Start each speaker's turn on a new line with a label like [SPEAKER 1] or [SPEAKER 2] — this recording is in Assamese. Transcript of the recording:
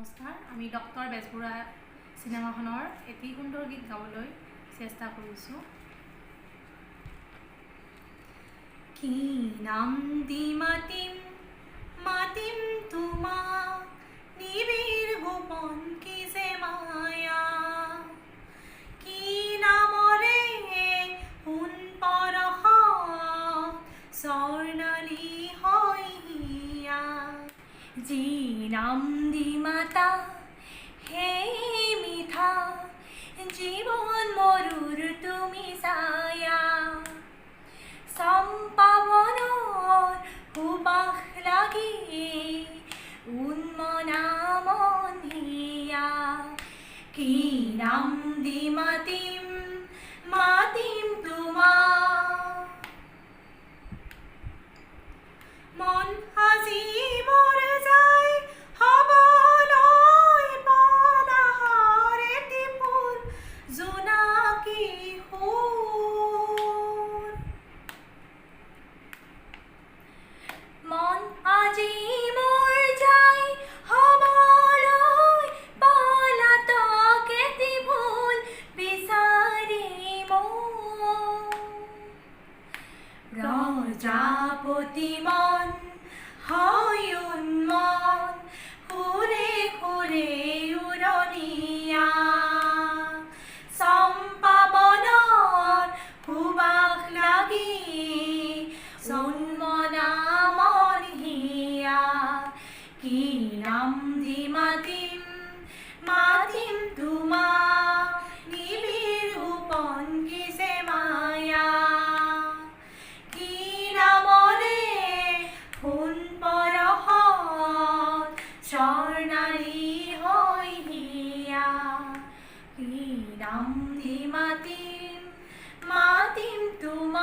[SPEAKER 1] নমস্কাৰ, আমি ডক্টৰ বেজবৰুৱা চিনেমাখনৰ এটি সুন্দৰ গীত গাবলৈ চেষ্টা কৰিছোঁ। কি নাম দি মাতিম মাতিম তোমাক, নিবিড় গোপন কি যে মায়া, কি নামৰে সোণ পৰশত স্বৰ্ণালী হৈ হিয়া, যি নাম দি মাতা সেই মিঠা, জীৱন মৰুৰ তুমি ছায়া, চম্পাবনৰ সুবাস লাগি উন্মনা মন হিয়া, কি নাম দি মাতিম মাতিম তোমাক, মন আজি মোৰ যায় হবলৈ পনাহৰ এটি ফুল জোনাকী সুৰ, মন আজি মোৰ যায় হবলৈ পলাতক এটি ফুল বিচাৰি মোৰ, প্ৰজাপতি মন হয় উন্মন সুৰে সুৰে উৰণীয়া, চম্পাবনৰ সুবাস লাগি উন্মনা মন হিয়া, কি নাম দি মাতিম মাতিম তোমাক, নিবিড় গোপন কি যে মায়া, কি নামৰে সোণ পৰশত স্বৰ্ণালী হৈ হিয়া, কি নাম দি মাতিম মাতিম তোমাক।